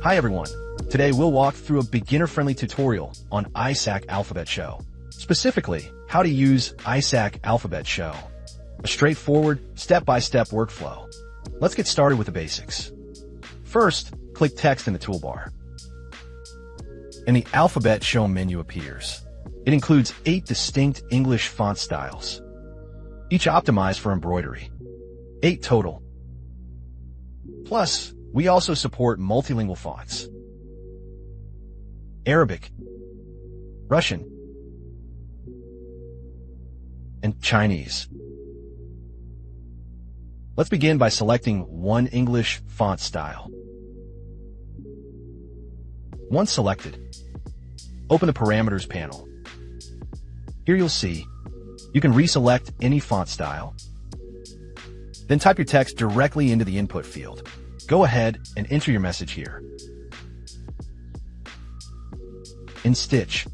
Hi everyone, today we'll walk through a beginner-friendly tutorial on ISAC Alphabet Show. Specifically, how to use ISAC Alphabet Show. A straightforward, step-by-step workflow. Let's get started with the basics. First, click Text in the toolbar. And the Alphabet Show menu appears. It includes 8 distinct English font styles, each optimized for embroidery. 8 total. Plus, we also support multilingual fonts: Arabic, Russian, and Chinese. Let's begin by selecting one English font style. Once selected, open the Parameters panel. Here you'll see you can reselect any font style. Then type your text directly into the input field. Go ahead and enter your message here. Institch.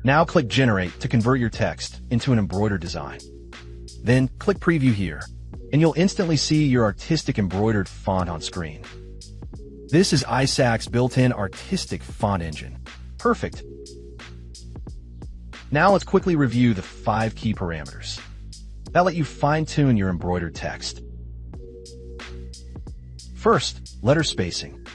Now click Generate to convert your text into an embroidered design. Then click Preview here, and you'll instantly see your artistic embroidered font on screen. This is ISAC's built-in artistic font engine. Perfect. Now let's quickly review the 5 key parameters that let you fine-tune your embroidered text. First, letter spacing.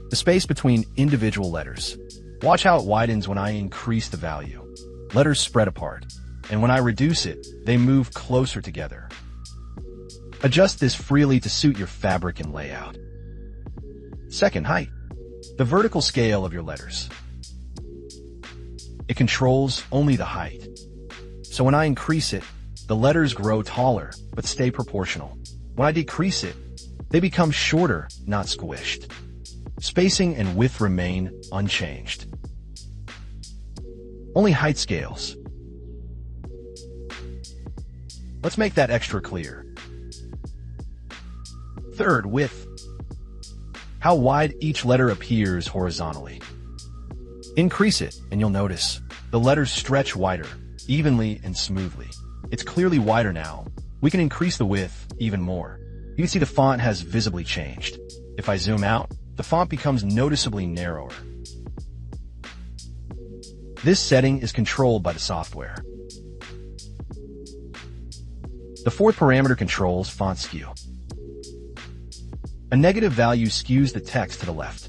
The space between individual letters. Watch how it widens when I increase the value. Letters spread apart, and when I reduce it, they move closer together. Adjust this freely to suit your fabric and layout. Second, height. The vertical scale of your letters. It controls only the height. So when I increase it, the letters grow taller, but stay proportional. When I decrease it, they become shorter, not squished. Spacing and width remain unchanged. Only height scales. Let's make that extra clear. Third, width. How wide each letter appears horizontally. Increase it, and you'll notice the letters stretch wider, evenly and smoothly. It's clearly wider now. We can increase the width even more. You can see the font has visibly changed. If I zoom out, the font becomes noticeably narrower. This setting is controlled by the software. The fourth parameter controls font skew. A negative value skews the text to the left.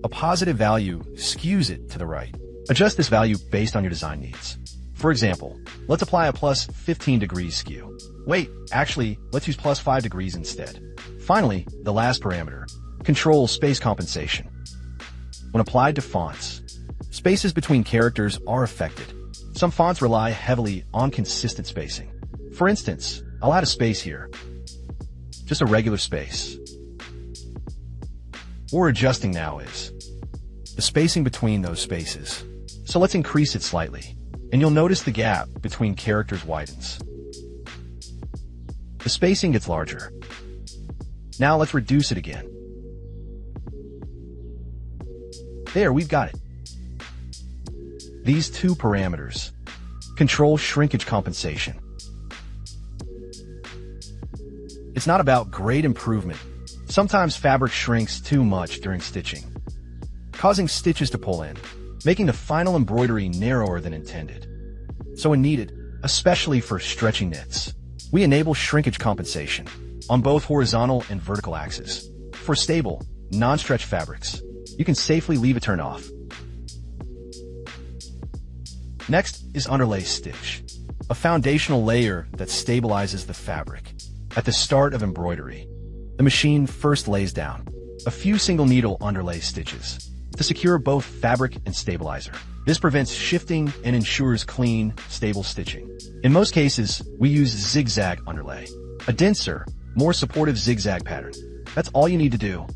A positive value skews it to the right. Adjust this value based on your design needs. For example, let's apply a plus 15 degrees skew. Wait, actually, let's use plus 5 degrees instead. Finally, the last parameter controls space compensation. When applied to fonts, spaces between characters are affected. Some fonts rely heavily on consistent spacing. For instance, I'll add a space here. Just a regular space. What we're adjusting now is the spacing between those spaces. So let's increase it slightly, and you'll notice the gap between characters widens. The spacing gets larger. Now let's reduce it again. There, we've got it. These 2 parameters control shrinkage compensation. It's not about great improvement. Sometimes fabric shrinks too much during stitching, causing stitches to pull in, making the final embroidery narrower than intended. So when needed, especially for stretchy knits, we enable shrinkage compensation on both horizontal and vertical axes. For stable, non-stretch fabrics, you can safely leave it turned off. Next is Underlay stitch, a foundational layer that stabilizes the fabric. At the start of embroidery, the machine first lays down a few single needle underlay stitches to secure both fabric and stabilizer. This prevents shifting and ensures clean, stable stitching. In most cases, we use Zigzag underlay, a denser, more supportive zigzag pattern. That's all you need to do.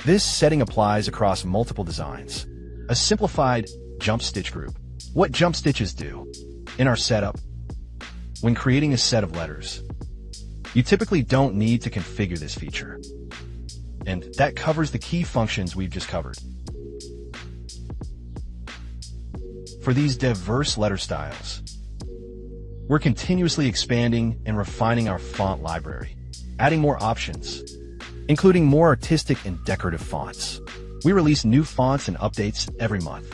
This setting applies across multiple designs. A simplified jump stitch group. What jump stitches do? In our setup, when creating a set of letters, you typically don't need to configure this feature. and that covers the key functions we've just covered. For these diverse letter styles, we're continuously expanding and refining our font library, adding more options, including more artistic and decorative fonts. We release new fonts and updates every month.